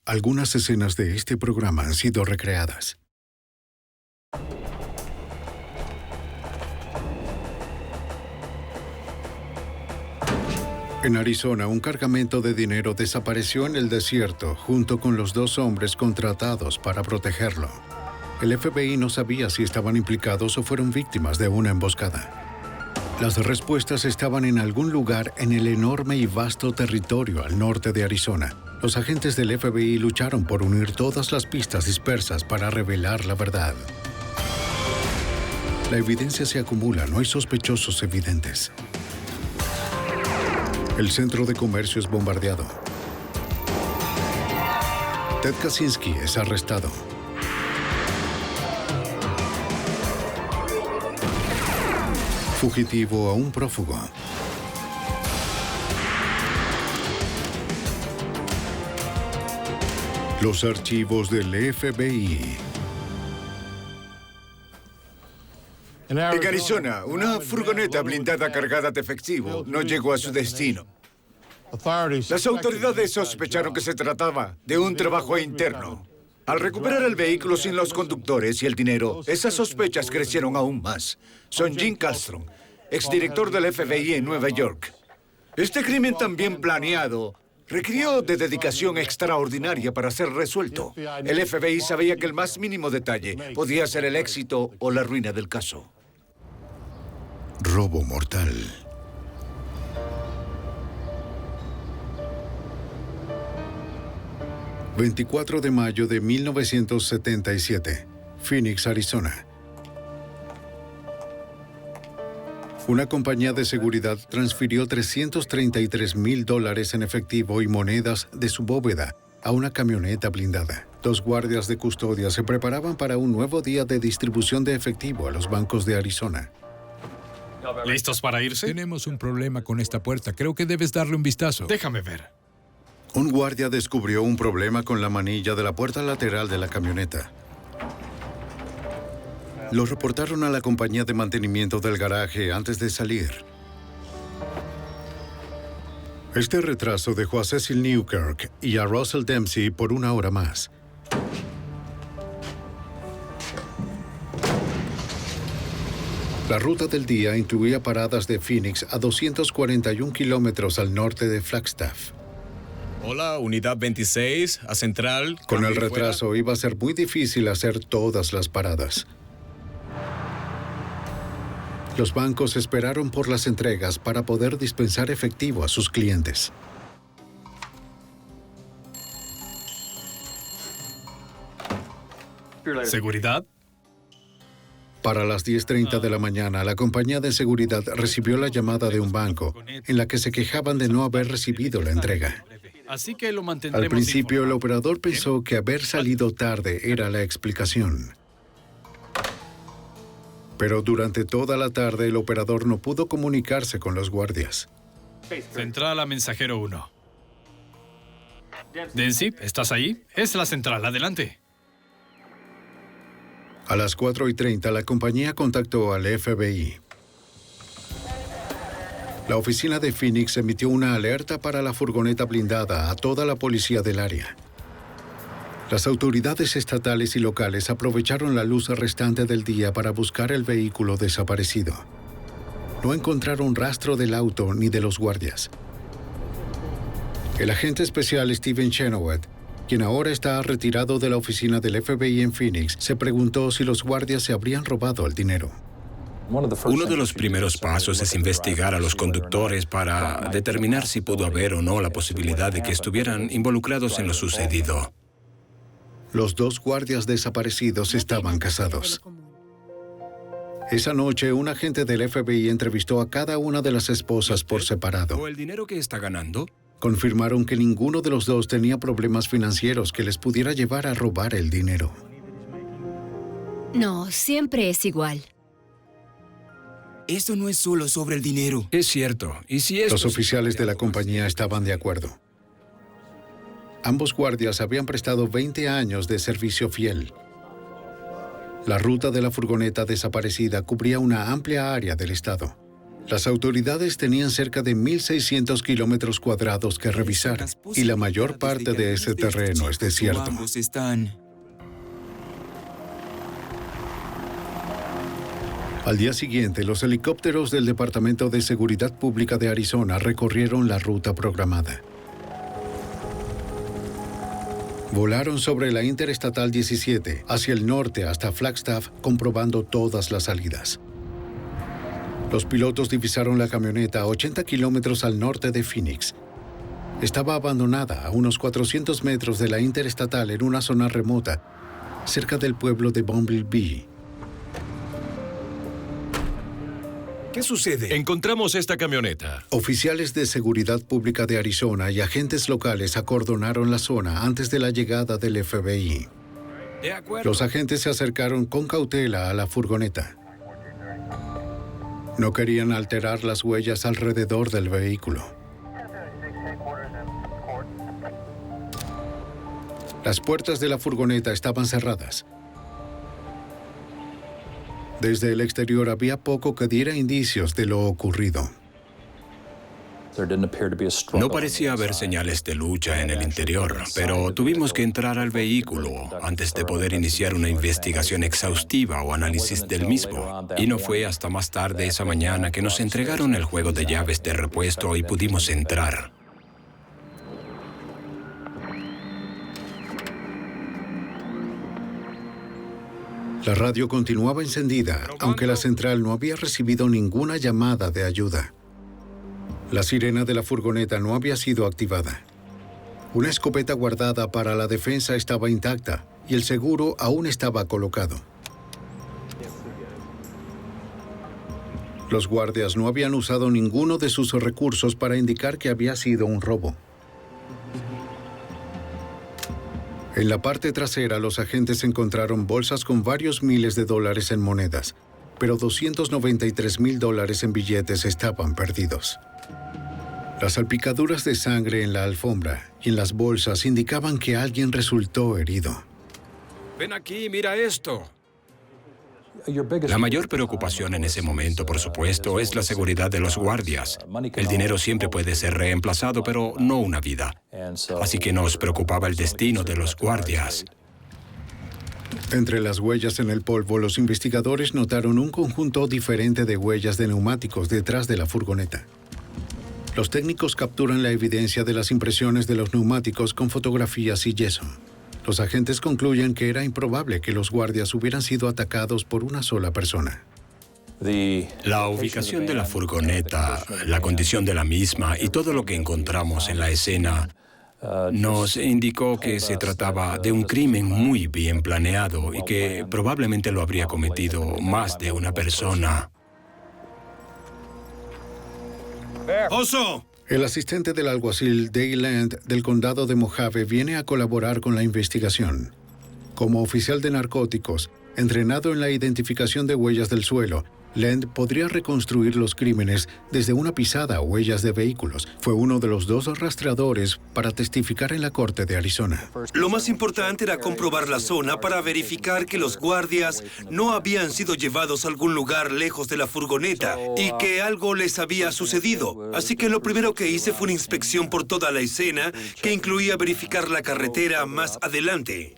Algunas escenas de este programa han sido recreadas. En Arizona, un cargamento de dinero desapareció en el desierto junto con los 2 hombres contratados para protegerlo. El FBI no sabía si estaban implicados o fueron víctimas de una emboscada. Las respuestas estaban en algún lugar en el enorme y vasto territorio al norte de Arizona. Los agentes del FBI lucharon por unir todas las pistas dispersas para revelar la verdad. La evidencia se acumula, no hay sospechosos evidentes. El centro de comercio es bombardeado. Ted Kaczynski es arrestado. Fugitivo a un prófugo. Los archivos del FBI. En Arizona, una furgoneta blindada cargada de efectivo no llegó a su destino. Las autoridades sospecharon que se trataba de un trabajo interno. Al recuperar el vehículo sin los conductores y el dinero, esas sospechas crecieron aún más. Son Jim Kallstrom, exdirector del FBI en Nueva York. Este crimen tan bien planeado requirió de dedicación extraordinaria para ser resuelto. El FBI sabía que el más mínimo detalle podía ser el éxito o la ruina del caso. Robo mortal. ...24 de mayo de 1977... Phoenix, Arizona. Una compañía de seguridad transfirió $333,000 en efectivo y monedas de su bóveda a una camioneta blindada. 2 guardias de custodia se preparaban para un nuevo día de distribución de efectivo a los bancos de Arizona. ¿Listos para irse? Tenemos un problema con esta puerta. Creo que debes darle un vistazo. Déjame ver. Un guardia descubrió un problema con la manilla de la puerta lateral de la camioneta. Lo reportaron a la compañía de mantenimiento del garaje antes de salir. Este retraso dejó a Cecil Newkirk y a Russell Dempsey por 1 hora más. La ruta del día incluía paradas de Phoenix a 241 kilómetros al norte de Flagstaff. Hola, Unidad 26, a Central. Con el retraso iba a ser muy difícil hacer todas las paradas. Los bancos esperaron por las entregas para poder dispensar efectivo a sus clientes. ¿Seguridad? Para las 10:30 de la mañana, la compañía de seguridad recibió la llamada de un banco en la que se quejaban de no haber recibido la entrega. Así que lo mantendremos Al principio, el informado. operador pensó que haber salido tarde era la explicación. Pero durante toda la tarde, el operador no pudo comunicarse con los guardias. Central a Mensajero 1. Dempsey, ¿estás ahí? Es la central, adelante. A las 4:30, la compañía contactó al FBI. La oficina de Phoenix emitió una alerta para la furgoneta blindada a toda la policía del área. Las autoridades estatales y locales aprovecharon la luz restante del día para buscar el vehículo desaparecido. No encontraron rastro del auto ni de los guardias. El agente especial Steven Chenoweth, quien ahora está retirado de la oficina del FBI en Phoenix, se preguntó si los guardias se habrían robado el dinero. Uno de los primeros pasos es investigar a los conductores para determinar si pudo haber o no la posibilidad de que estuvieran involucrados en lo sucedido. Los 2 guardias desaparecidos estaban casados. Esa noche, un agente del FBI entrevistó a cada una de las esposas por separado. ¿O el dinero que está ganando? Confirmaron que ninguno de los 2 tenía problemas financieros que les pudiera llevar a robar el dinero. No, siempre es igual. Esto no es solo sobre el dinero. Es cierto. ¿Y si esto Los oficiales de la compañía estaban de acuerdo. Ambos guardias habían prestado 20 años de servicio fiel. La ruta de la furgoneta desaparecida cubría una amplia área del estado. Las autoridades tenían cerca de 1.600 kilómetros cuadrados que revisar, y la mayor parte de ese terreno es desierto. Al día siguiente, los helicópteros del Departamento de Seguridad Pública de Arizona recorrieron la ruta programada. Volaron sobre la Interestatal 17 hacia el norte hasta Flagstaff, comprobando todas las salidas. Los pilotos divisaron la camioneta a 80 kilómetros al norte de Phoenix. Estaba abandonada a unos 400 metros de la Interestatal en una zona remota, cerca del pueblo de Bumblebee. ¿Qué sucede? Encontramos esta camioneta. Oficiales de seguridad pública de Arizona y agentes locales acordonaron la zona antes de la llegada del FBI. De acuerdo. Los agentes se acercaron con cautela a la furgoneta. No querían alterar las huellas alrededor del vehículo. Las puertas de la furgoneta estaban cerradas. Desde el exterior había poco que diera indicios de lo ocurrido. No parecía haber señales de lucha en el interior, pero tuvimos que entrar al vehículo antes de poder iniciar una investigación exhaustiva o análisis del mismo. Y no fue hasta más tarde esa mañana que nos entregaron el juego de llaves de repuesto y pudimos entrar. La radio continuaba encendida, aunque la central no había recibido ninguna llamada de ayuda. La sirena de la furgoneta no había sido activada. Una escopeta guardada para la defensa estaba intacta y el seguro aún estaba colocado. Los guardias no habían usado ninguno de sus recursos para indicar que había sido un robo. En la parte trasera, los agentes encontraron bolsas con varios miles de dólares en monedas, pero $293,000 en billetes estaban perdidos. Las salpicaduras de sangre en la alfombra y en las bolsas indicaban que alguien resultó herido. Ven aquí, mira esto. La mayor preocupación en ese momento, por supuesto, es la seguridad de los guardias. El dinero siempre puede ser reemplazado, pero no una vida. Así que nos preocupaba el destino de los guardias. Entre las huellas en el polvo, los investigadores notaron un conjunto diferente de huellas de neumáticos detrás de la furgoneta. Los técnicos capturan la evidencia de las impresiones de los neumáticos con fotografías y yeso. Los agentes concluyen que era improbable que los guardias hubieran sido atacados por una sola persona. La ubicación de la furgoneta, la condición de la misma y todo lo que encontramos en la escena nos indicó que se trataba de un crimen muy bien planeado y que probablemente lo habría cometido más de una persona. ¡Oso! El asistente del alguacil Dale Land del condado de Mojave viene a colaborar con la investigación. Como oficial de narcóticos, entrenado en la identificación de huellas del suelo, Land podría reconstruir los crímenes desde una pisada o huellas de vehículos. Fue uno de los 2 rastreadores para testificar en la corte de Arizona. Lo más importante era comprobar la zona para verificar que los guardias no habían sido llevados a algún lugar lejos de la furgoneta y que algo les había sucedido. Así que lo primero que hice fue una inspección por toda la escena, que incluía verificar la carretera más adelante.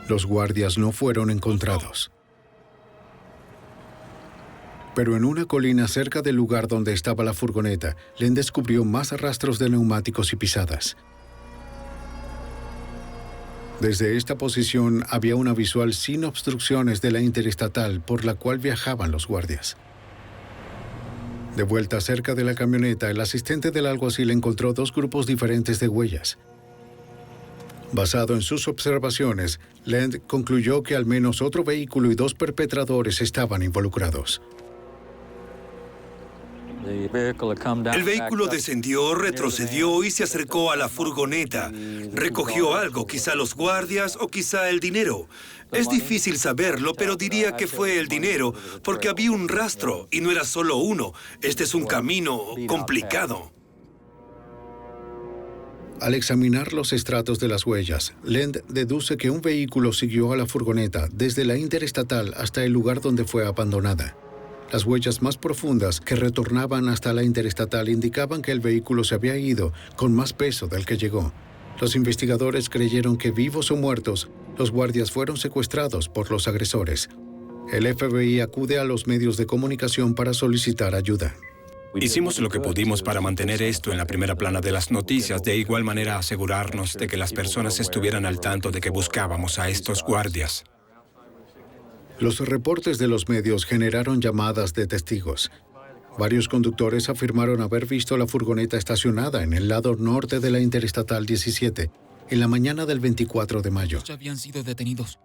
Los guardias no fueron encontrados. Pero en una colina cerca del lugar donde estaba la furgoneta, Len descubrió más rastros de neumáticos y pisadas. Desde esta posición había una visual sin obstrucciones de la interestatal por la cual viajaban los guardias. De vuelta cerca de la camioneta, el asistente del alguacil encontró 2 grupos diferentes de huellas. Basado en sus observaciones, Land concluyó que al menos otro vehículo y 2 perpetradores estaban involucrados. El vehículo descendió, retrocedió y se acercó a la furgoneta. Recogió algo, quizá los guardias o quizá el dinero. Es difícil saberlo, pero diría que fue el dinero, porque había un rastro y no era solo uno. Este es un camino complicado. Al examinar los estratos de las huellas, Lend deduce que un vehículo siguió a la furgoneta desde la interestatal hasta el lugar donde fue abandonada. Las huellas más profundas que retornaban hasta la interestatal indicaban que el vehículo se había ido con más peso del que llegó. Los investigadores creyeron que, vivos o muertos, los guardias fueron secuestrados por los agresores. El FBI acude a los medios de comunicación para solicitar ayuda. Hicimos lo que pudimos para mantener esto en la primera plana de las noticias, de igual manera asegurarnos de que las personas estuvieran al tanto de que buscábamos a estos guardias. Los reportes de los medios generaron llamadas de testigos. Varios conductores afirmaron haber visto la furgoneta estacionada en el lado norte de la Interestatal 17 en la mañana del 24 de mayo. Ya habían sido detenidos.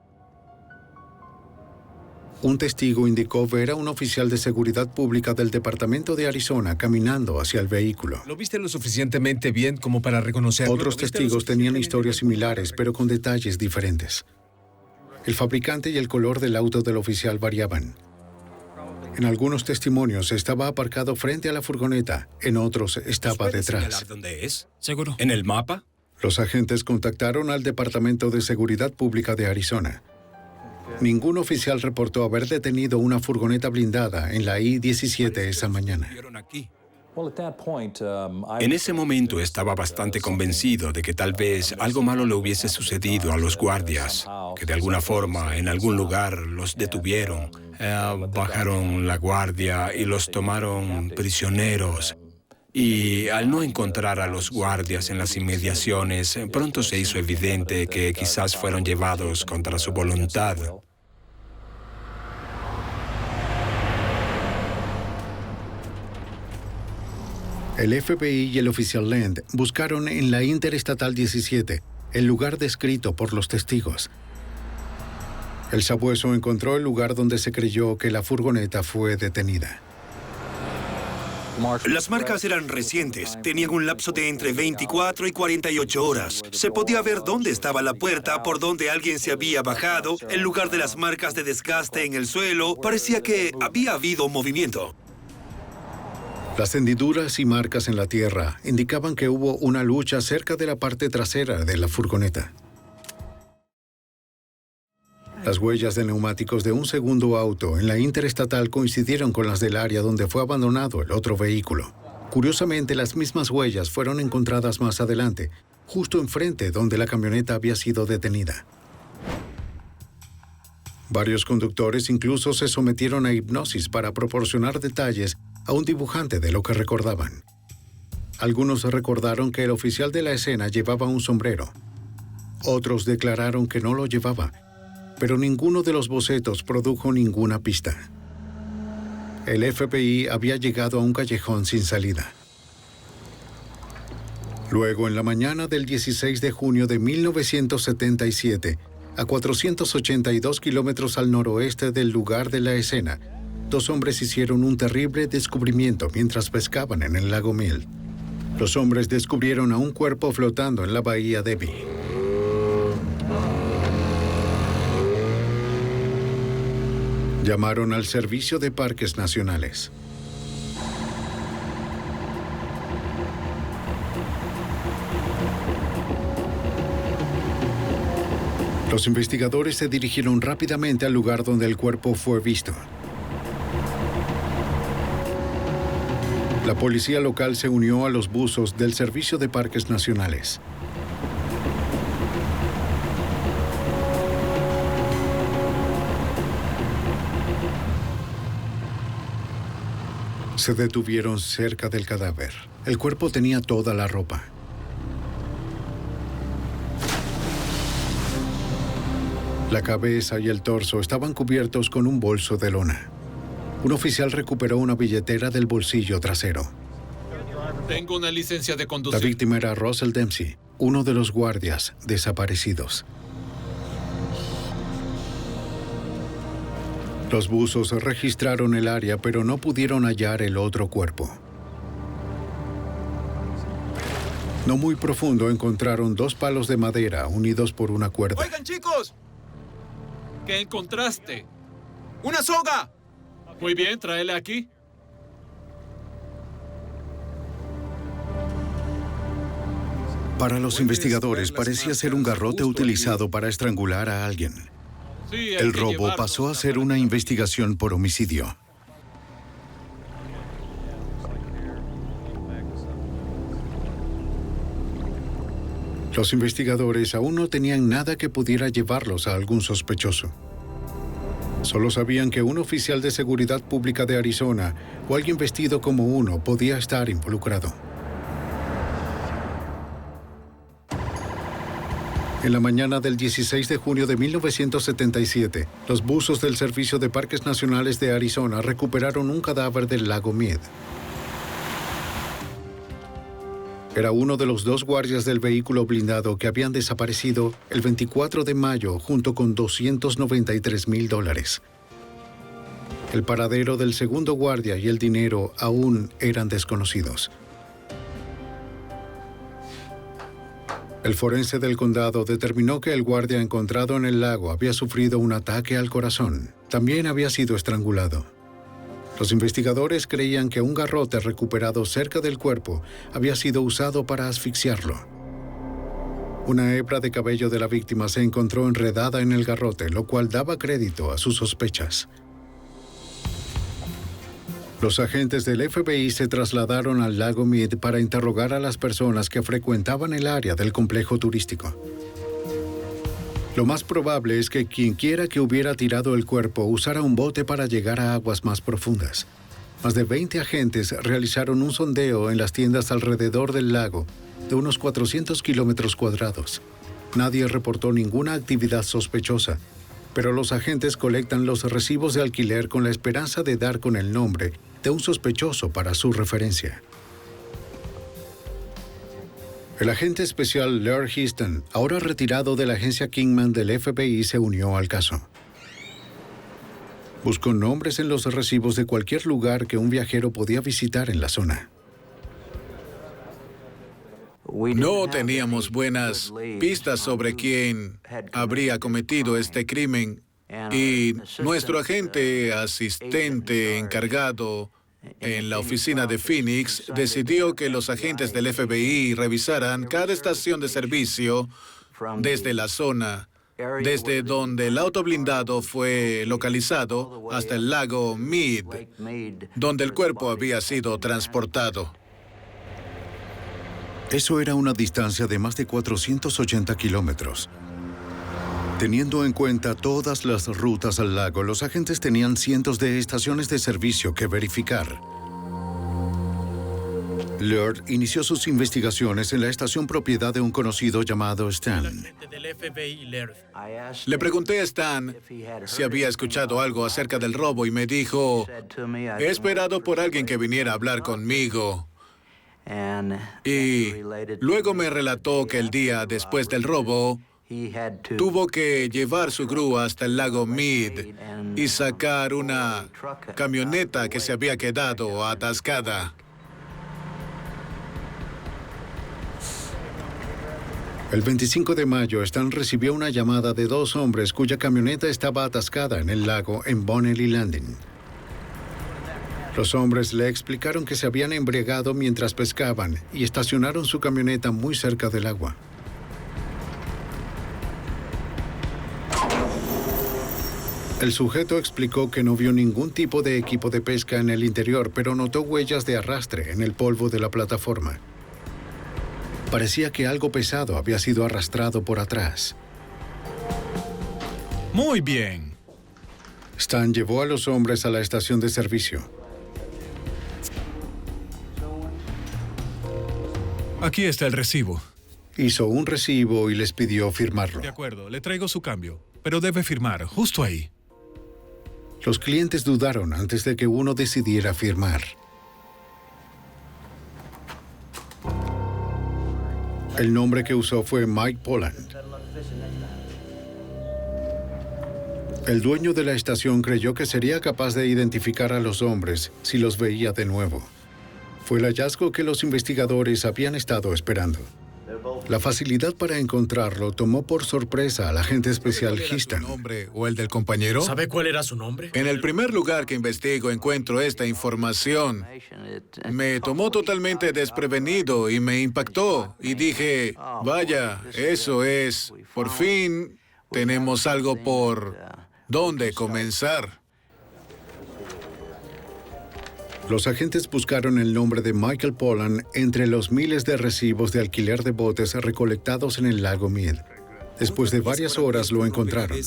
Un testigo indicó ver a un oficial de seguridad pública del Departamento de Arizona caminando hacia el vehículo. ¿Lo viste lo suficientemente bien como para reconocerlo? Otros testigos tenían historias similares, pero con detalles diferentes. El fabricante y el color del auto del oficial variaban. En algunos testimonios estaba aparcado frente a la furgoneta, en otros estaba detrás. ¿Dónde es? ¿Seguro? ¿En el mapa? Los agentes contactaron al Departamento de Seguridad Pública de Arizona. Ningún oficial reportó haber detenido una furgoneta blindada en la I-17 esa mañana. En ese momento estaba bastante convencido de que tal vez algo malo le hubiese sucedido a los guardias, que de alguna forma, en algún lugar, los detuvieron, bajaron la guardia y los tomaron prisioneros. Y al no encontrar a los guardias en las inmediaciones, pronto se hizo evidente que quizás fueron llevados contra su voluntad. El FBI y el oficial Lend buscaron en la Interestatal 17 el lugar descrito por los testigos. El sabueso encontró el lugar donde se creyó que la furgoneta fue detenida. Las marcas eran recientes, tenían un lapso de entre 24 y 48 horas. Se podía ver dónde estaba la puerta, por donde alguien se había bajado, el lugar de las marcas de desgaste en el suelo. Parecía que había habido movimiento. Las hendiduras y marcas en la tierra indicaban que hubo una lucha cerca de la parte trasera de la furgoneta. Las huellas de neumáticos de un segundo auto en la interestatal coincidieron con las del área donde fue abandonado el otro vehículo. Curiosamente, las mismas huellas fueron encontradas más adelante, justo enfrente donde la camioneta había sido detenida. Varios conductores incluso se sometieron a hipnosis para proporcionar detalles a un dibujante de lo que recordaban. Algunos recordaron que el oficial de la escena llevaba un sombrero. Otros declararon que no lo llevaba, pero ninguno de los bocetos produjo ninguna pista. El FBI había llegado a un callejón sin salida. Luego, en la mañana del 16 de junio de 1977, a 482 kilómetros al noroeste del lugar de la escena, dos hombres hicieron un terrible descubrimiento mientras pescaban en el lago Mill. Los hombres descubrieron a un cuerpo flotando en la bahía Debbie. Llamaron al Servicio de Parques Nacionales. Los investigadores se dirigieron rápidamente al lugar donde el cuerpo fue visto. La policía local se unió a los buzos del Servicio de Parques Nacionales. Se detuvieron cerca del cadáver. El cuerpo tenía toda la ropa. La cabeza y el torso estaban cubiertos con un bolso de lona. Un oficial recuperó una billetera del bolsillo trasero. Tengo una licencia de La conducir. víctima era Russell Dempsey, uno de los guardias desaparecidos. Los buzos registraron el área, pero no pudieron hallar el otro cuerpo. No muy profundo encontraron dos palos de madera unidos por una cuerda. ¡Oigan, chicos! ¿Qué encontraste? ¡Una soga! Muy bien, tráela aquí. Para los investigadores parecía ser un garrote utilizado para estrangular a alguien. El robo pasó a ser una investigación por homicidio. Los investigadores aún no tenían nada que pudiera llevarlos a algún sospechoso. Solo sabían que un oficial de seguridad pública de Arizona o alguien vestido como uno podía estar involucrado. En la mañana del 16 de junio de 1977, los buzos del Servicio de Parques Nacionales de Arizona recuperaron un cadáver del lago Mead. Era uno de los 2 guardias del vehículo blindado que habían desaparecido el 24 de mayo junto con $293,000. El paradero del segundo guardia y el dinero aún eran desconocidos. El forense del condado determinó que el guardia encontrado en el lago había sufrido un ataque al corazón. También había sido estrangulado. Los investigadores creían que un garrote recuperado cerca del cuerpo había sido usado para asfixiarlo. Una hebra de cabello de la víctima se encontró enredada en el garrote, lo cual daba crédito a sus sospechas. Los agentes del FBI se trasladaron al lago Mead para interrogar a las personas que frecuentaban el área del complejo turístico. Lo más probable es que quienquiera que hubiera tirado el cuerpo usara un bote para llegar a aguas más profundas. Más de 20 agentes realizaron un sondeo en las tiendas alrededor del lago, de unos 400 kilómetros cuadrados. Nadie reportó ninguna actividad sospechosa, pero los agentes colectan los recibos de alquiler con la esperanza de dar con el nombre de un sospechoso para su referencia. El agente especial Laird Houston, ahora retirado de la agencia Kingman del FBI, se unió al caso. Buscó nombres en los recibos de cualquier lugar que un viajero podía visitar en la zona. No teníamos buenas pistas sobre quién habría cometido este crimen y nuestro agente asistente encargado en la oficina de Phoenix decidió que los agentes del FBI revisaran cada estación de servicio desde la zona, desde donde el auto blindado fue localizado hasta el lago Mead, donde el cuerpo había sido transportado. Eso era una distancia de más de 480 kilómetros. Teniendo en cuenta todas las rutas al lago, los agentes tenían cientos de estaciones de servicio que verificar. Laird inició sus investigaciones en la estación propiedad de un conocido llamado Stan. Le pregunté a Stan si había escuchado algo acerca del robo y me dijo, he esperado por alguien que viniera a hablar conmigo. Y luego me relató que el día después del robo, tuvo que llevar su grúa hasta el lago Mead y sacar una camioneta que se había quedado atascada. El 25 de mayo, Stan recibió una llamada de 2 hombres cuya camioneta estaba atascada en el lago en Bonnelly Landing. Los hombres le explicaron que se habían embriagado mientras pescaban y estacionaron su camioneta muy cerca del agua. El sujeto explicó que no vio ningún tipo de equipo de pesca en el interior, pero notó huellas de arrastre en el polvo de la plataforma. Parecía que algo pesado había sido arrastrado por atrás. Muy bien. Stan llevó a los hombres a la estación de servicio. Aquí está el recibo. Hizo un recibo y les pidió firmarlo. De acuerdo, le traigo su cambio, pero debe firmar justo ahí. Los clientes dudaron antes de que uno decidiera firmar. El nombre que usó fue Mike Poland. El dueño de la estación creyó que sería capaz de identificar a los hombres si los veía de nuevo. Fue el hallazgo que los investigadores habían estado esperando. La facilidad para encontrarlo tomó por sorpresa al agente especial Houston. ¿Nombre o el del compañero? ¿Sabe cuál era su nombre? En el primer lugar que investigo encuentro esta información. Me tomó totalmente desprevenido y me impactó. Y dije, vaya, eso es, por fin tenemos algo por dónde comenzar. Los agentes buscaron el nombre de Michael Pollan entre los miles de recibos de alquiler de botes recolectados en el lago Mead. Después de varias horas lo encontraron.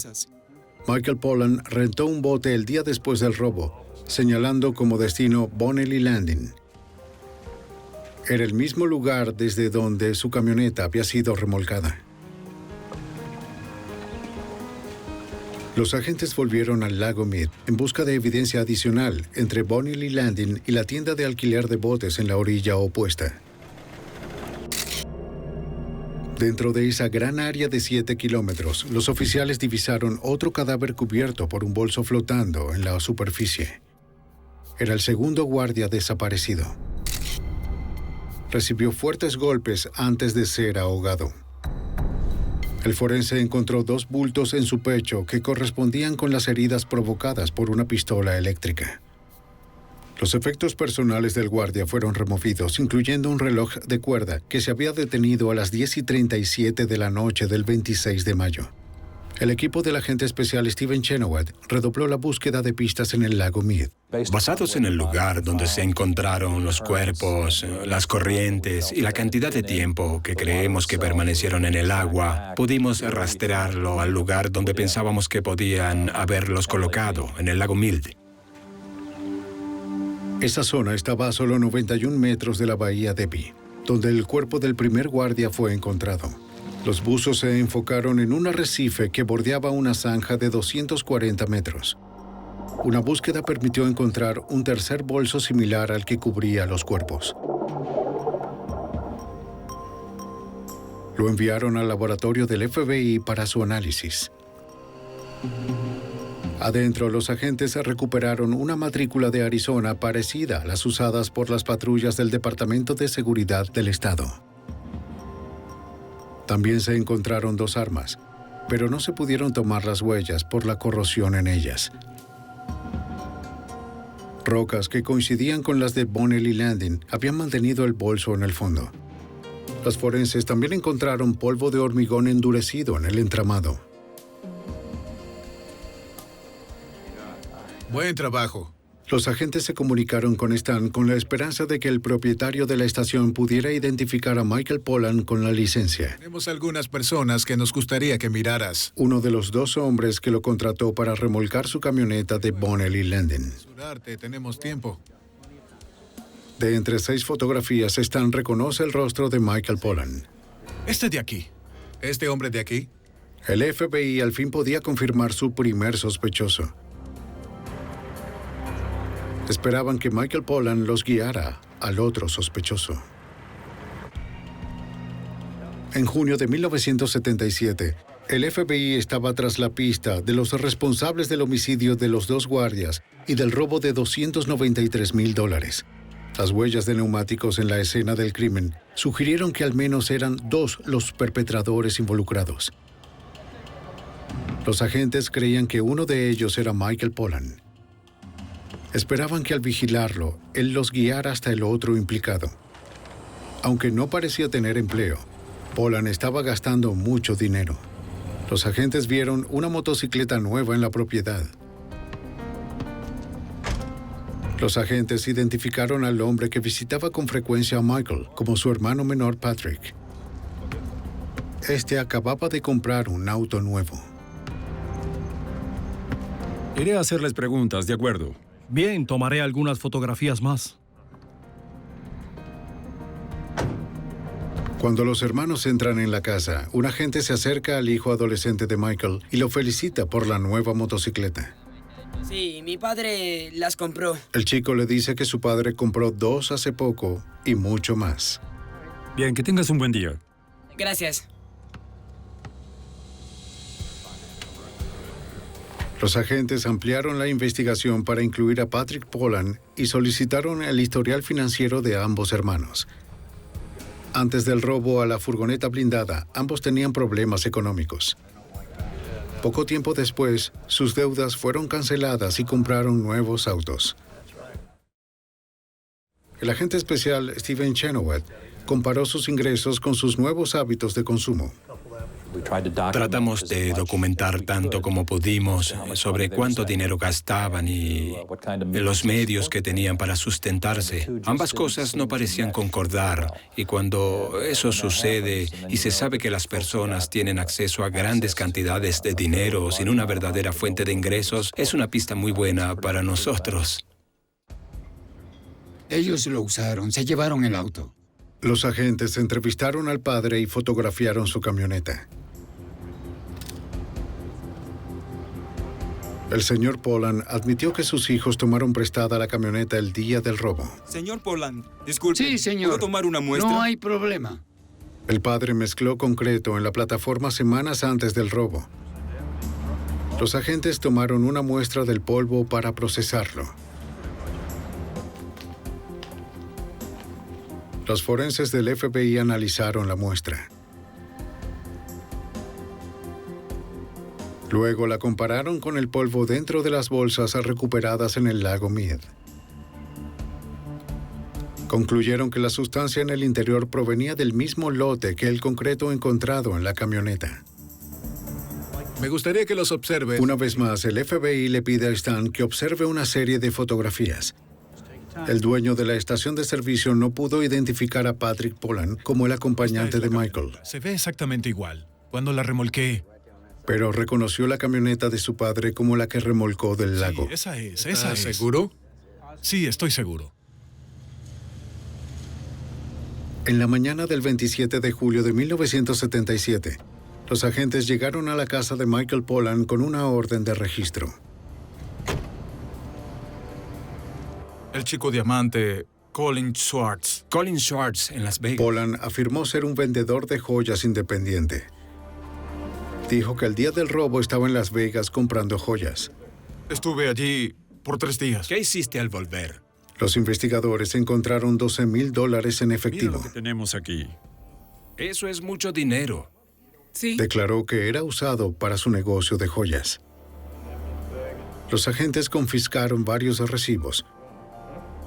Michael Pollan rentó un bote el día después del robo, señalando como destino Bonnelly Landing. Era el mismo lugar desde donde su camioneta había sido remolcada. Los agentes volvieron al lago Mead en busca de evidencia adicional entre Bonnelly Landing y la tienda de alquiler de botes en la orilla opuesta. Dentro de esa gran área de 7 kilómetros, los oficiales divisaron otro cadáver cubierto por un bolso flotando en la superficie. Era el segundo guardia desaparecido. Recibió fuertes golpes antes de ser ahogado. El forense encontró 2 bultos en su pecho que correspondían con las heridas provocadas por una pistola eléctrica. Los efectos personales del guardia fueron removidos, incluyendo un reloj de cuerda que se había detenido a las 10:37 de la noche del 26 de mayo. El equipo del agente especial Steven Chenoweth redobló la búsqueda de pistas en el lago Mead. Basados en el lugar donde se encontraron los cuerpos, las corrientes y la cantidad de tiempo que creemos que permanecieron en el agua, pudimos rastrearlo al lugar donde pensábamos que podían haberlos colocado, en el lago Mead. Esa zona estaba a solo 91 metros de la bahía Debbie, donde el cuerpo del primer guardia fue encontrado. Los buzos se enfocaron en un arrecife que bordeaba una zanja de 240 metros. Una búsqueda permitió encontrar un tercer bolso similar al que cubría los cuerpos. Lo enviaron al laboratorio del FBI para su análisis. Adentro, los agentes recuperaron una matrícula de Arizona parecida a las usadas por las patrullas del Departamento de Seguridad del Estado. También se encontraron 2 armas, pero no se pudieron tomar las huellas por la corrosión en ellas. Rocas que coincidían con las de Bonnelly Landing habían mantenido el bolso en el fondo. Los forenses también encontraron polvo de hormigón endurecido en el entramado. Buen trabajo. Los agentes se comunicaron con Stan con la esperanza de que el propietario de la estación pudiera identificar a Michael Pollan con la licencia. Tenemos algunas personas que nos gustaría que miraras. Uno de los 2 hombres que lo contrató para remolcar su camioneta de Bonnelly Landing. Tenemos tiempo. De entre 6 fotografías, Stan reconoce el rostro de Michael Pollan. Este de aquí. ¿Este hombre de aquí? El FBI al fin podía confirmar su primer sospechoso. Esperaban que Michael Pollan los guiara al otro sospechoso. En junio de 1977, el FBI estaba tras la pista de los responsables del homicidio de los 2 guardias y del robo de $293,000. Las huellas de neumáticos en la escena del crimen sugirieron que al menos eran 2 los perpetradores involucrados. Los agentes creían que uno de ellos era Michael Pollan. Esperaban que al vigilarlo, él los guiara hasta el otro implicado. Aunque no parecía tener empleo, Pollan estaba gastando mucho dinero. Los agentes vieron una motocicleta nueva en la propiedad. Los agentes identificaron al hombre que visitaba con frecuencia a Michael como su hermano menor Patrick. Este acababa de comprar un auto nuevo. Iré a hacerles preguntas, ¿de acuerdo? Bien, tomaré algunas fotografías más. Cuando los hermanos entran en la casa, un agente se acerca al hijo adolescente de Michael y lo felicita por la nueva motocicleta. Sí, mi padre las compró. El chico le dice que su padre compró 2 hace poco y mucho más. Bien, que tengas un buen día. Gracias. Los agentes ampliaron la investigación para incluir a Patrick Pollan y solicitaron el historial financiero de ambos hermanos. Antes del robo a la furgoneta blindada, ambos tenían problemas económicos. Poco tiempo después, sus deudas fueron canceladas y compraron nuevos autos. El agente especial Steven Chenoweth comparó sus ingresos con sus nuevos hábitos de consumo. Tratamos de documentar tanto como pudimos sobre cuánto dinero gastaban y los medios que tenían para sustentarse. Ambas cosas no parecían concordar, y cuando eso sucede y se sabe que las personas tienen acceso a grandes cantidades de dinero sin una verdadera fuente de ingresos, es una pista muy buena para nosotros. Ellos lo usaron, se llevaron el auto. Los agentes entrevistaron al padre y fotografiaron su camioneta. El señor Poland admitió que sus hijos tomaron prestada la camioneta el día del robo. Señor Poland, disculpe. Sí, señor. ¿Puedo tomar una muestra? No hay problema. El padre mezcló concreto en la plataforma semanas antes del robo. Los agentes tomaron una muestra del polvo para procesarlo. Los forenses del FBI analizaron la muestra. Luego la compararon con el polvo dentro de las bolsas recuperadas en el lago Mead. Concluyeron que la sustancia en el interior provenía del mismo lote que el concreto encontrado en la camioneta. Me gustaría que los observe. Una vez más, el FBI le pide a Stan que observe una serie de fotografías. El dueño de la estación de servicio no pudo identificar a Patrick Poland como el acompañante de Michael. Se ve exactamente igual. Cuando la remolqué... Pero reconoció la camioneta de su padre como la que remolcó del lago. Sí, esa es. ¿Estás seguro? Sí, estoy seguro. En la mañana del 27 de julio de 1977, los agentes llegaron a la casa de Michael Poland con una orden de registro. El chico diamante, Colin Schwartz. Colin Schwartz, en Las Vegas. Poland afirmó ser un vendedor de joyas independiente. Dijo que el día del robo estaba en Las Vegas comprando joyas. Estuve allí por 3 días. ¿Qué hiciste al volver? Los investigadores encontraron $12,000 en efectivo. Mira lo que tenemos aquí. Eso es mucho dinero. Sí. Declaró que era usado para su negocio de joyas. Los agentes confiscaron varios recibos.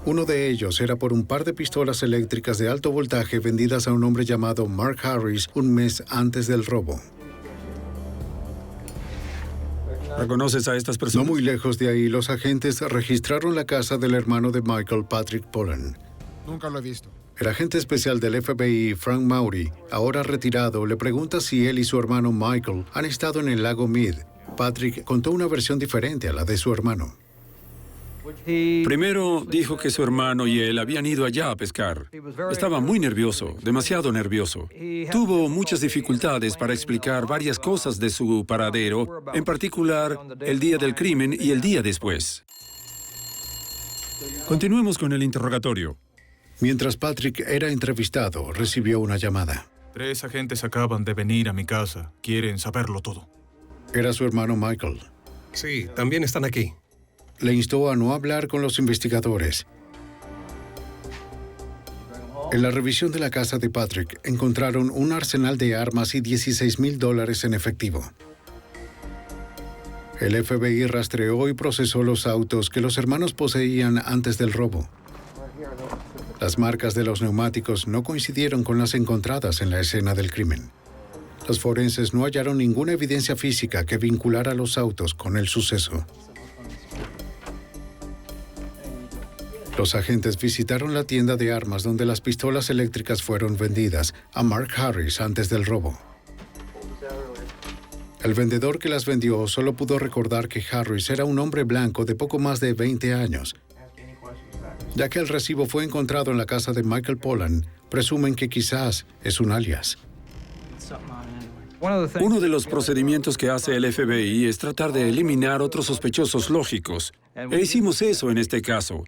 Uno de ellos era por un par de pistolas eléctricas de alto voltaje vendidas a un hombre llamado Mark Harris un mes antes del robo. ¿Reconoces a estas personas? No muy lejos de ahí, los agentes registraron la casa del hermano de Michael, Patrick Poland. Nunca lo he visto. El agente especial del FBI, Frank Maury, ahora retirado, le pregunta si él y su hermano Michael han estado en el lago Mead. Patrick contó una versión diferente a la de su hermano. Primero dijo que su hermano y él habían ido allá a pescar. Estaba muy nervioso, demasiado nervioso. Tuvo muchas dificultades para explicar varias cosas de su paradero, en particular el día del crimen y el día después. Continuemos con el interrogatorio. Mientras Patrick era entrevistado, recibió una llamada. 3 agentes acaban de venir a mi casa. Quieren saberlo todo. Era su hermano Michael. Sí, también están aquí. Le instó a no hablar con los investigadores. En la revisión de la casa de Patrick, encontraron un arsenal de armas y $16,000 en efectivo. El FBI rastreó y procesó los autos que los hermanos poseían antes del robo. Las marcas de los neumáticos no coincidieron con las encontradas en la escena del crimen. Los forenses no hallaron ninguna evidencia física que vinculara los autos con el suceso. Los agentes visitaron la tienda de armas donde las pistolas eléctricas fueron vendidas a Mark Harris antes del robo. El vendedor que las vendió solo pudo recordar que Harris era un hombre blanco de poco más de 20 años. Ya que el recibo fue encontrado en la casa de Michael Poland, presumen que quizás es un alias. Uno de los procedimientos que hace el FBI es tratar de eliminar otros sospechosos lógicos. E hicimos eso en este caso.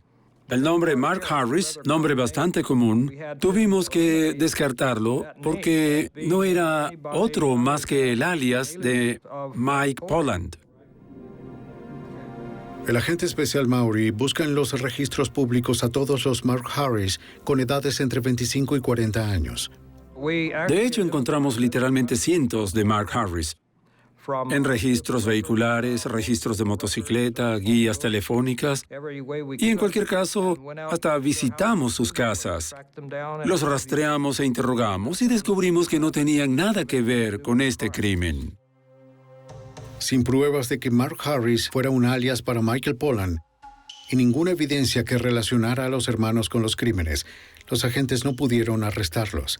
El nombre Mark Harris, nombre bastante común, tuvimos que descartarlo porque no era otro más que el alias de Mike Poland. El agente especial Maury busca en los registros públicos a todos los Mark Harris con edades entre 25 y 40 años. De hecho, encontramos literalmente cientos de Mark Harris en registros vehiculares, registros de motocicleta, guías telefónicas y en cualquier caso, hasta visitamos sus casas. Los rastreamos e interrogamos y descubrimos que no tenían nada que ver con este crimen. Sin pruebas de que Mark Harris fuera un alias para Michael Pollan y ninguna evidencia que relacionara a los hermanos con los crímenes, los agentes no pudieron arrestarlos.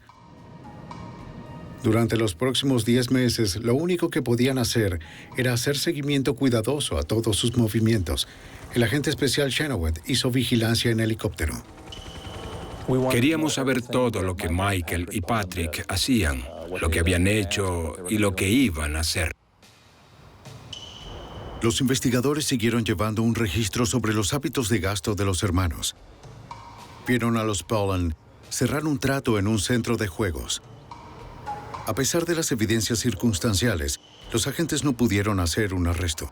Durante los próximos 10 meses, lo único que podían hacer era hacer seguimiento cuidadoso a todos sus movimientos. El agente especial Chenoweth hizo vigilancia en helicóptero. Queríamos saber todo lo que Michael y Patrick hacían, lo que habían hecho y lo que iban a hacer. Los investigadores siguieron llevando un registro sobre los hábitos de gasto de los hermanos. Vieron a los Pollan cerrar un trato en un centro de juegos. A pesar de las evidencias circunstanciales, los agentes no pudieron hacer un arresto.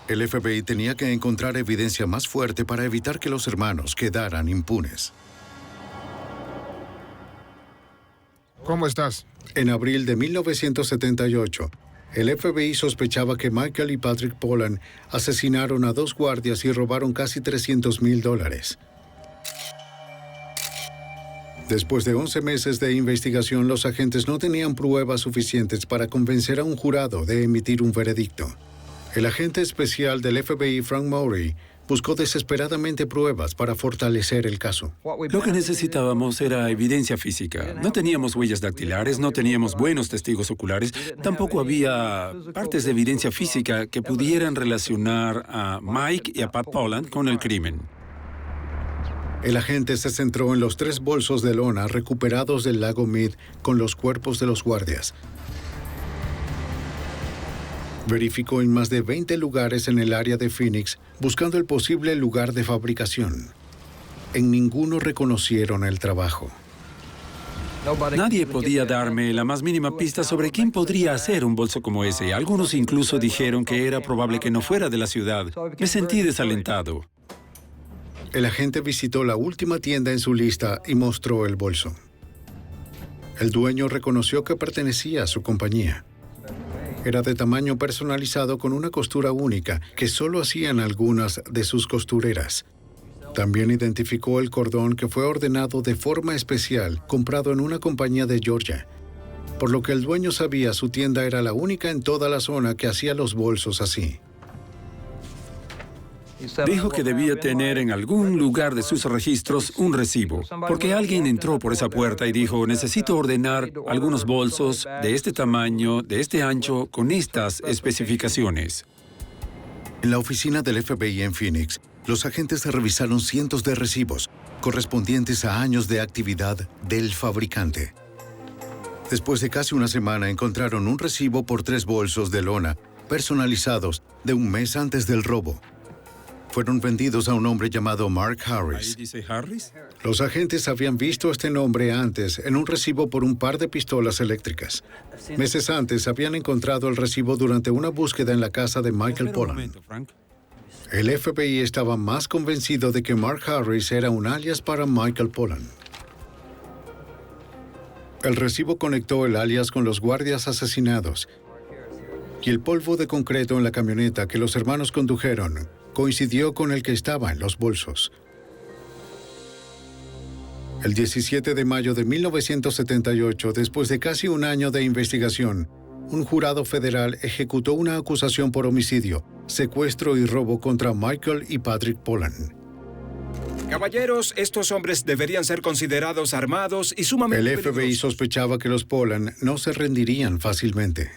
El FBI tenía que encontrar evidencia más fuerte para evitar que los hermanos quedaran impunes. ¿Cómo estás? En abril de 1978, el FBI sospechaba que Michael y Patrick Pollan asesinaron a 2 guardias y robaron casi $300,000. Después de 11 meses de investigación, los agentes no tenían pruebas suficientes para convencer a un jurado de emitir un veredicto. El agente especial del FBI, Frank Murray, buscó desesperadamente pruebas para fortalecer el caso. Lo que necesitábamos era evidencia física. No teníamos huellas dactilares, no teníamos buenos testigos oculares, tampoco había partes de evidencia física que pudieran relacionar a Mike y a Pat Pollan con el crimen. El agente se centró en los 3 bolsos de lona recuperados del lago Mead con los cuerpos de los guardias. Verificó en más de 20 lugares en el área de Phoenix buscando el posible lugar de fabricación. En ninguno reconocieron el trabajo. Nadie podía darme la más mínima pista sobre quién podría hacer un bolso como ese. Algunos incluso dijeron que era probable que no fuera de la ciudad. Me sentí desalentado. El agente visitó la última tienda en su lista y mostró el bolso. El dueño reconoció que pertenecía a su compañía. Era de tamaño personalizado con una costura única que solo hacían algunas de sus costureras. También identificó el cordón que fue ordenado de forma especial, comprado en una compañía de Georgia. Por lo que el dueño sabía su tienda era la única en toda la zona que hacía los bolsos así. Dijo que debía tener en algún lugar de sus registros un recibo, porque alguien entró por esa puerta y dijo, necesito ordenar algunos bolsos de este tamaño, de este ancho, con estas especificaciones. En la oficina del FBI en Phoenix, los agentes revisaron cientos de recibos correspondientes a años de actividad del fabricante. Después de casi una semana, encontraron un recibo por 3 bolsos de lona personalizados de un mes antes del robo. Fueron vendidos a un hombre llamado Mark Harris. ¿Ahí dice Harris? Los agentes habían visto este nombre antes en un recibo por un par de pistolas eléctricas. Meses antes habían encontrado el recibo durante una búsqueda en la casa de Michael Pollan. El FBI estaba más convencido de que Mark Harris era un alias para Michael Pollan. El recibo conectó el alias con los guardias asesinados y el polvo de concreto en la camioneta que los hermanos condujeron coincidió con el que estaba en los bolsos. El 17 de mayo de 1978, después de casi un año de investigación, un jurado federal ejecutó una acusación por homicidio, secuestro y robo contra Michael y Patrick Pollan. Caballeros, estos hombres deberían ser considerados armados y sumamente El FBI peligrosos. sospechaba que los Pollan no se rendirían fácilmente.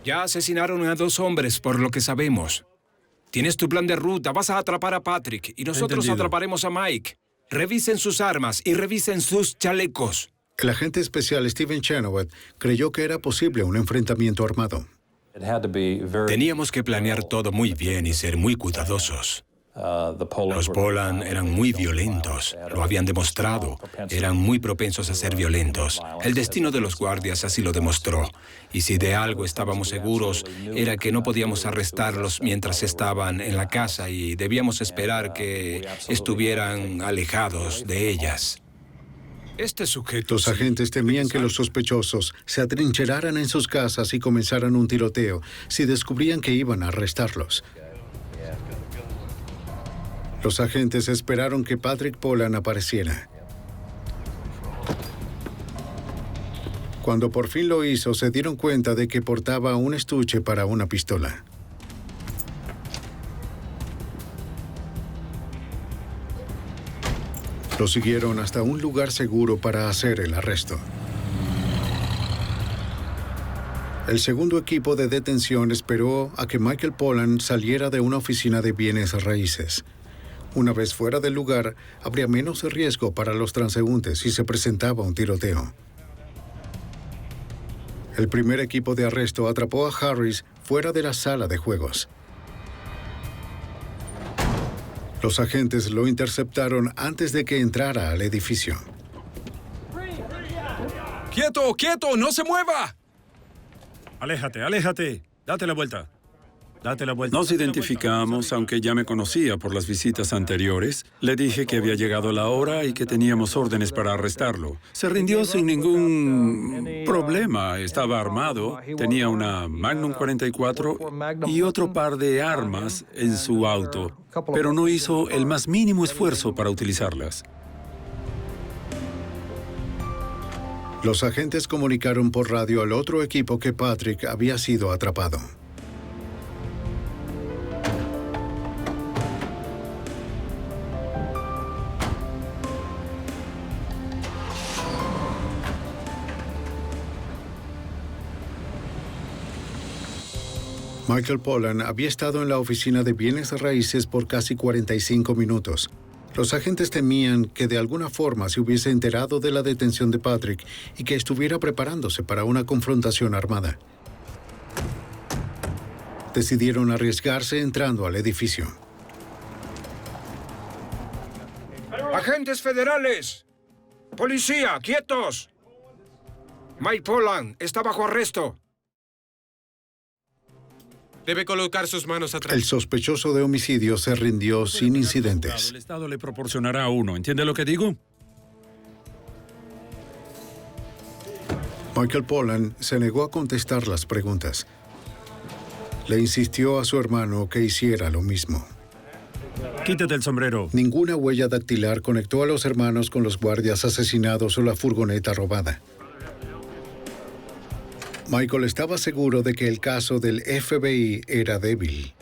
Ya asesinaron a 2 hombres, por lo que sabemos. Tienes tu plan de ruta, vas a atrapar a Patrick y nosotros Entendido. atraparemos a Mike. Revisen sus armas y revisen sus chalecos. El agente especial Stephen Chenoweth creyó que era posible un enfrentamiento armado. Teníamos que planear todo muy bien y ser muy cuidadosos. Los Pollan eran muy violentos, lo habían demostrado. Eran muy propensos a ser violentos. El destino de los guardias así lo demostró. Y si de algo estábamos seguros, era que no podíamos arrestarlos mientras estaban en la casa y debíamos esperar que estuvieran alejados de ellas. Este sujeto... Los agentes temían que los sospechosos se atrincheraran en sus casas y comenzaran un tiroteo si descubrían que iban a arrestarlos. Los agentes esperaron que Patrick Pollan apareciera. Cuando por fin lo hizo, se dieron cuenta de que portaba un estuche para una pistola. Lo siguieron hasta un lugar seguro para hacer el arresto. El segundo equipo de detención esperó a que Michael Pollan saliera de una oficina de bienes raíces. Una vez fuera del lugar, habría menos riesgo para los transeúntes si se presentaba un tiroteo. El primer equipo de arresto atrapó a Harris fuera de la sala de juegos. Los agentes lo interceptaron antes de que entrara al edificio. ¡Quieto, quieto! ¡No se mueva! Aléjate, aléjate. Date la vuelta. Date la vuelta. Nos identificamos, aunque ya me conocía por las visitas anteriores. Le dije que había llegado la hora y que teníamos órdenes para arrestarlo. Se rindió sin ningún problema. Estaba armado, tenía una Magnum 44 y otro par de armas en su auto, pero no hizo el más mínimo esfuerzo para utilizarlas. Los agentes comunicaron por radio al otro equipo que Patrick había sido atrapado. Michael Pollan había estado en la oficina de bienes raíces por casi 45 minutos. Los agentes temían que de alguna forma se hubiese enterado de la detención de Patrick y que estuviera preparándose para una confrontación armada. Decidieron arriesgarse entrando al edificio. ¡Agentes federales! ¡Policía, quietos! Mike Pollan está bajo arresto. Debe colocar sus manos atrás. El sospechoso de homicidio se rindió sin incidentes. El Estado le proporcionará uno. ¿Entiende lo que digo? Michael Pollan se negó a contestar las preguntas. Le insistió a su hermano que hiciera lo mismo. Quítate el sombrero. Ninguna huella dactilar conectó a los hermanos con los guardias asesinados o la furgoneta robada. Michael estaba seguro de que el caso del FBI era débil.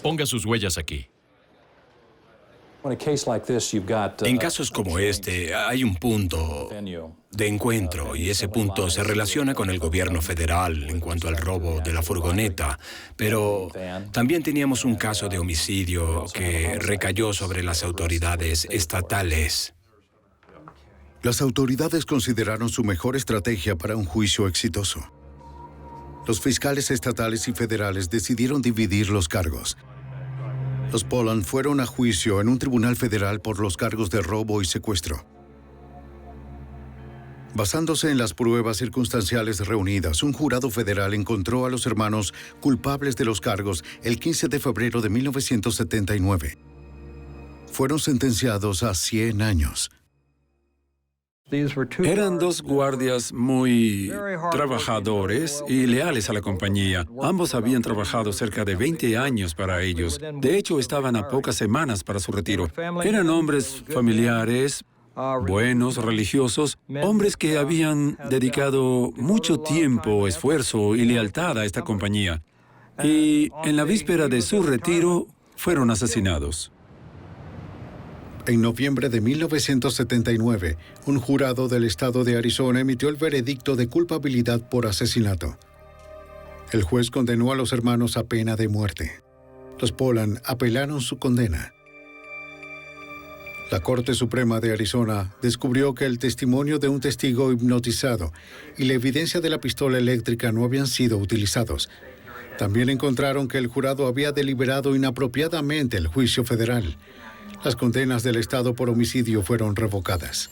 Ponga sus huellas aquí. En casos como este, hay un punto de encuentro y ese punto se relaciona con el gobierno federal en cuanto al robo de la furgoneta, pero también teníamos un caso de homicidio que recayó sobre las autoridades estatales. Las autoridades consideraron su mejor estrategia para un juicio exitoso. Los fiscales estatales y federales decidieron dividir los cargos. Los Pollan fueron a juicio en un tribunal federal por los cargos de robo y secuestro. Basándose en las pruebas circunstanciales reunidas, un jurado federal encontró a los hermanos culpables de los cargos el 15 de febrero de 1979. Fueron sentenciados a 100 años. Eran dos guardias muy trabajadores y leales a la compañía. Ambos habían trabajado cerca de 20 años para ellos. De hecho, estaban a pocas semanas para su retiro. Eran hombres familiares, buenos, religiosos, hombres que habían dedicado mucho tiempo, esfuerzo y lealtad a esta compañía. Y en la víspera de su retiro, fueron asesinados. En noviembre de 1979, un jurado del estado de Arizona emitió el veredicto de culpabilidad por asesinato. El juez condenó a los hermanos a pena de muerte. Los Pollan apelaron su condena. La Corte Suprema de Arizona descubrió que el testimonio de un testigo hipnotizado y la evidencia de la pistola eléctrica no habían sido utilizados. También encontraron que el jurado había deliberado inapropiadamente el juicio federal. Las condenas del Estado por homicidio fueron revocadas.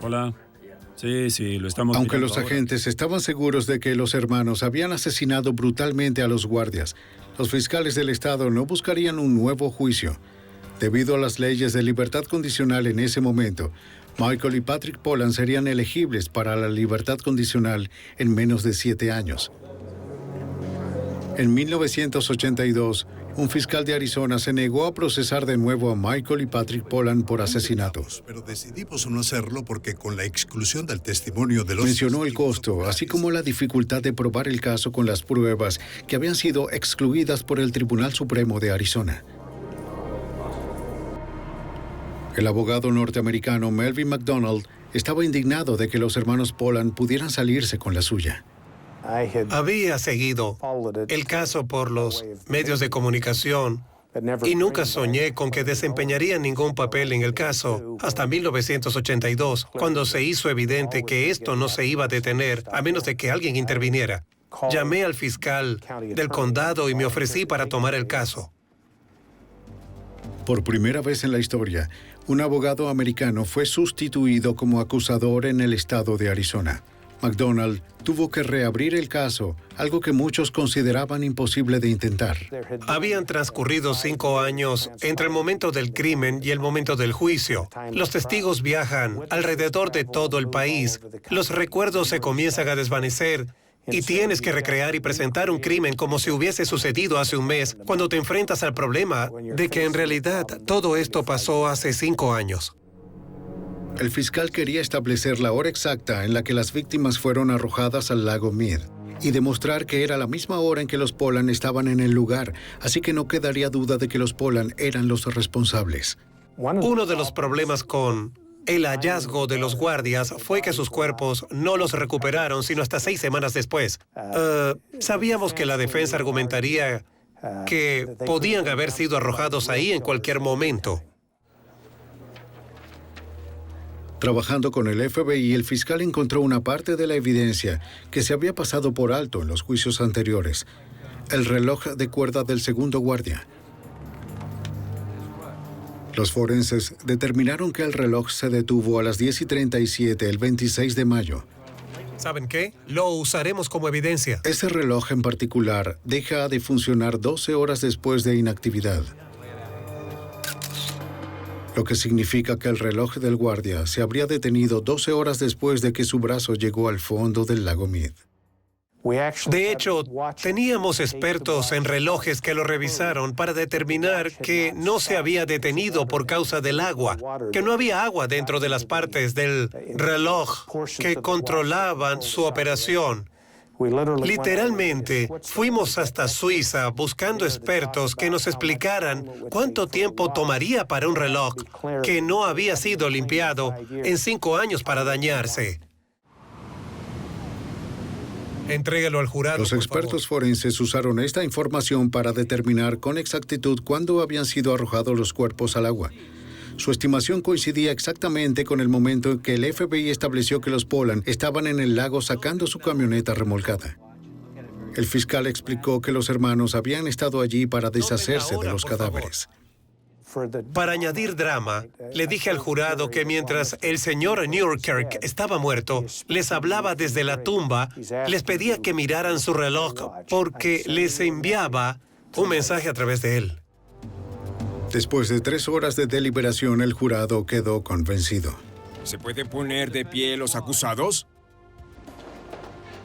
Hola. Sí, lo estamos Aunque los ahora. agentes estaban seguros de que los hermanos habían asesinado brutalmente a los guardias, los fiscales del Estado no buscarían un nuevo juicio. Debido a las leyes de libertad condicional en ese momento, Michael y Patrick Pollan serían elegibles para la libertad condicional en menos de 7 años. En 1982, un fiscal de Arizona se negó a procesar de nuevo a Michael y Patrick Pollan por asesinato. Pero decidimos no hacerlo porque con la exclusión del testimonio de los... Mencionó el costo, así como la dificultad de probar el caso con las pruebas que habían sido excluidas por el Tribunal Supremo de Arizona. El abogado norteamericano Melvin McDonald estaba indignado de que los hermanos Pollan pudieran salirse con la suya. Había seguido el caso por los medios de comunicación y nunca soñé con que desempeñaría ningún papel en el caso hasta 1982, cuando se hizo evidente que esto no se iba a detener a menos de que alguien interviniera. Llamé al fiscal del condado y me ofrecí para tomar el caso. Por primera vez en la historia, un abogado americano fue sustituido como acusador en el estado de Arizona. McDonald tuvo que reabrir el caso, algo que muchos consideraban imposible de intentar. Habían transcurrido 5 años entre el momento del crimen y el momento del juicio. Los testigos viajan alrededor de todo el país. Los recuerdos se comienzan a desvanecer y tienes que recrear y presentar un crimen como si hubiese sucedido hace un mes, cuando te enfrentas al problema de que en realidad todo esto pasó hace 5 años. El fiscal quería establecer la hora exacta en la que las víctimas fueron arrojadas al lago Mead y demostrar que era la misma hora en que los Pollan estaban en el lugar, así que no quedaría duda de que los Pollan eran los responsables. Uno de los problemas con el hallazgo de los guardias fue que sus cuerpos no los recuperaron sino hasta 6 semanas después. Sabíamos que la defensa argumentaría que podían haber sido arrojados ahí en cualquier momento. Trabajando con el FBI, el fiscal encontró una parte de la evidencia que se había pasado por alto en los juicios anteriores: el reloj de cuerda del segundo guardia. Los forenses determinaron que el reloj se detuvo a las 10:37 el 26 de mayo. ¿Saben qué? Lo usaremos como evidencia. Ese reloj en particular deja de funcionar 12 horas después de inactividad, lo que significa que el reloj del guardia se habría detenido 12 horas después de que su brazo llegó al fondo del lago Mead. De hecho, teníamos expertos en relojes que lo revisaron para determinar que no se había detenido por causa del agua, que no había agua dentro de las partes del reloj que controlaban su operación. Literalmente, fuimos hasta Suiza buscando expertos que nos explicaran cuánto tiempo tomaría para un reloj que no había sido limpiado en 5 años para dañarse. Entrégalo al jurado. Los expertos forenses usaron esta información para determinar con exactitud cuándo habían sido arrojados los cuerpos al agua. Su estimación coincidía exactamente con el momento en que el FBI estableció que los Pollan estaban en el lago sacando su camioneta remolcada. El fiscal explicó que los hermanos habían estado allí para deshacerse de los cadáveres. Para añadir drama, le dije al jurado que mientras el señor Newkirk estaba muerto, les hablaba desde la tumba, les pedía que miraran su reloj porque les enviaba un mensaje a través de él. Después de 3 horas de deliberación, el jurado quedó convencido. ¿Se puede poner de pie los acusados?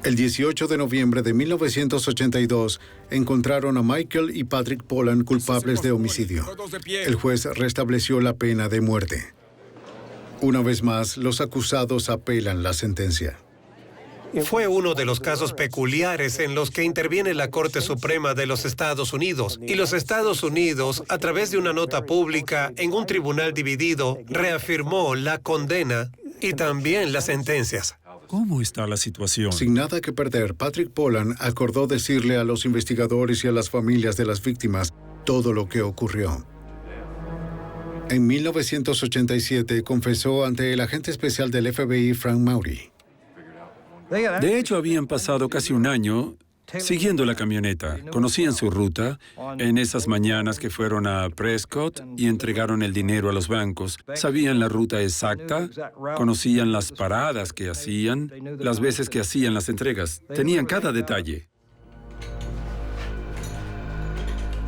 El 18 de noviembre de 1982, encontraron a Michael y Patrick Pollan culpables de homicidio. El juez restableció la pena de muerte. Una vez más, los acusados apelan la sentencia. Fue uno de los casos peculiares en los que interviene la Corte Suprema de los Estados Unidos. Y los Estados Unidos, a través de una nota pública en un tribunal dividido, reafirmó la condena y también las sentencias. ¿Cómo está la situación? Sin nada que perder, Patrick Pollan acordó decirle a los investigadores y a las familias de las víctimas todo lo que ocurrió. En 1987 confesó ante el agente especial del FBI, Frank Maury. De hecho, habían pasado casi un año siguiendo la camioneta. Conocían su ruta en esas mañanas que fueron a Prescott y entregaron el dinero a los bancos. Sabían la ruta exacta, conocían las paradas que hacían, las veces que hacían las entregas. Tenían cada detalle.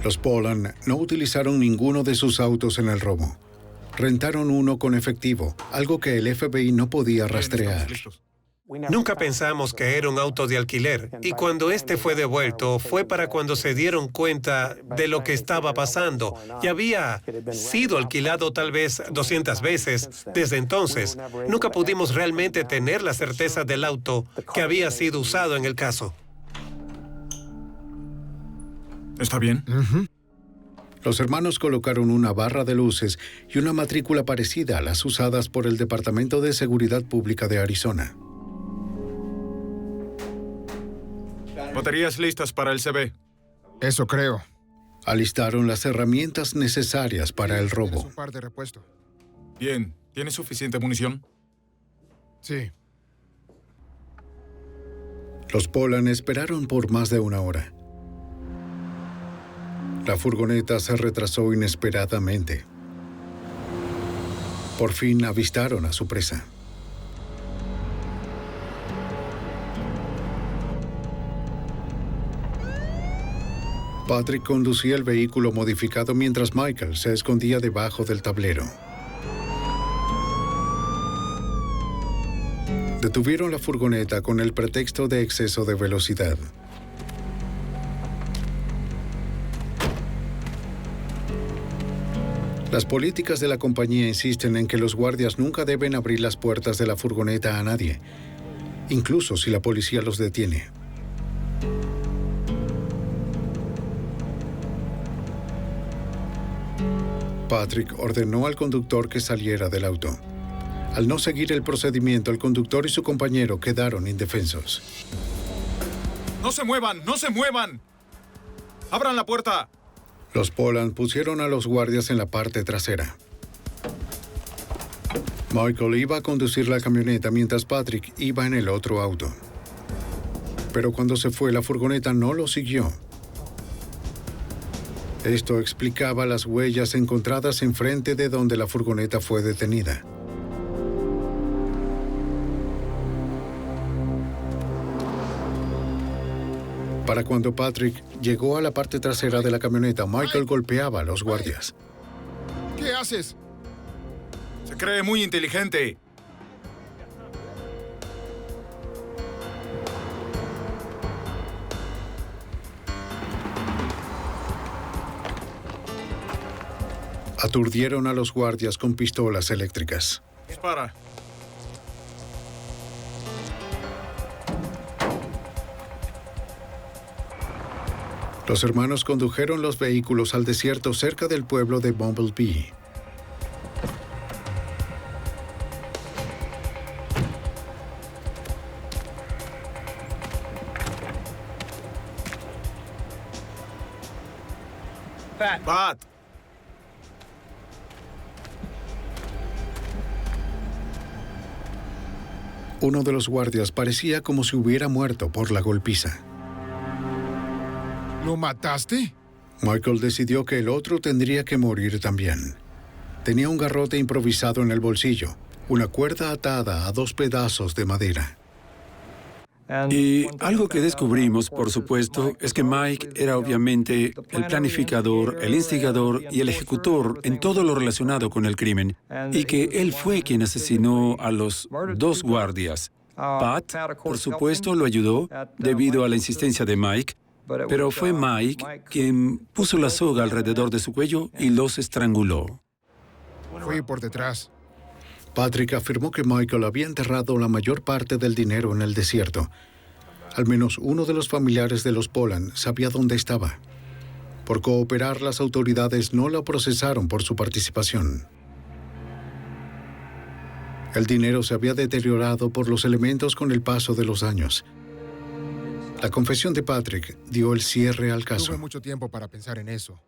Los Polan no utilizaron ninguno de sus autos en el robo. Rentaron uno con efectivo, algo que el FBI no podía rastrear. Nunca pensamos que era un auto de alquiler, y cuando este fue devuelto fue para cuando se dieron cuenta de lo que estaba pasando, y había sido alquilado tal vez 200 veces. Desde entonces, nunca pudimos realmente tener la certeza del auto que había sido usado en el caso. ¿Está bien? Los hermanos colocaron una barra de luces y una matrícula parecida a las usadas por el Departamento de Seguridad Pública de Arizona. Baterías listas para el CB. Eso creo. Alistaron las herramientas necesarias para el robo. Un par de repuesto. Bien. ¿Tienes suficiente munición? Sí. Los Polan esperaron por más de una hora. La furgoneta se retrasó inesperadamente. Por fin avistaron a su presa. Patrick conducía el vehículo modificado mientras Michael se escondía debajo del tablero. Detuvieron la furgoneta con el pretexto de exceso de velocidad. Las políticas de la compañía insisten en que los guardias nunca deben abrir las puertas de la furgoneta a nadie, incluso si la policía los detiene. Patrick ordenó al conductor que saliera del auto. Al no seguir el procedimiento, el conductor y su compañero quedaron indefensos. ¡No se muevan! ¡No se muevan! ¡Abran la puerta! Los Polan pusieron a los guardias en la parte trasera. Michael iba a conducir la camioneta mientras Patrick iba en el otro auto. Pero cuando se fue, la furgoneta no lo siguió. Esto explicaba las huellas encontradas enfrente de donde la furgoneta fue detenida. Para cuando Patrick llegó a la parte trasera de la camioneta, Michael golpeaba a los guardias. ¿Qué haces? Se cree muy inteligente. Aturdieron a los guardias con pistolas eléctricas. Dispara. Los hermanos condujeron los vehículos al desierto cerca del pueblo de Bumblebee. Pat. Uno de los guardias parecía como si hubiera muerto por la golpiza. ¿Lo mataste? Michael decidió que el otro tendría que morir también. Tenía un garrote improvisado en el bolsillo, una cuerda atada a 2 pedazos de madera. Y algo que descubrimos, por supuesto, es que Mike era obviamente el planificador, el instigador y el ejecutor en todo lo relacionado con el crimen, y que él fue quien asesinó a los 2 guardias. Pat, por supuesto, lo ayudó debido a la insistencia de Mike, pero fue Mike quien puso la soga alrededor de su cuello y los estranguló. Fui por detrás. Patrick afirmó que Michael había enterrado la mayor parte del dinero en el desierto. Al menos uno de los familiares de los Polan sabía dónde estaba. Por cooperar, las autoridades no lo procesaron por su participación. El dinero se había deteriorado por los elementos con el paso de los años. La confesión de Patrick dio el cierre al caso. Tuve mucho tiempo para pensar en eso.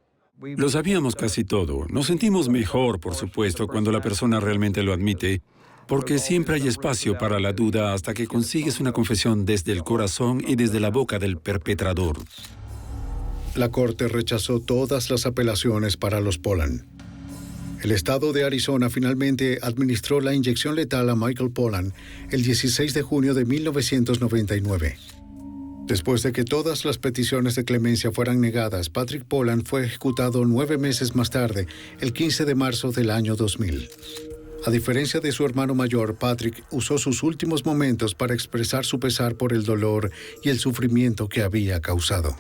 Lo sabíamos casi todo. Nos sentimos mejor, por supuesto, cuando la persona realmente lo admite, porque siempre hay espacio para la duda hasta que consigues una confesión desde el corazón y desde la boca del perpetrador. La corte rechazó todas las apelaciones para los Polan. El estado de Arizona finalmente administró la inyección letal a Michael Polan el 16 de junio de 1999. Después de que todas las peticiones de clemencia fueran negadas, Patrick Pollan fue ejecutado 9 meses más tarde, el 15 de marzo del año 2000. A diferencia de su hermano mayor, Patrick usó sus últimos momentos para expresar su pesar por el dolor y el sufrimiento que había causado.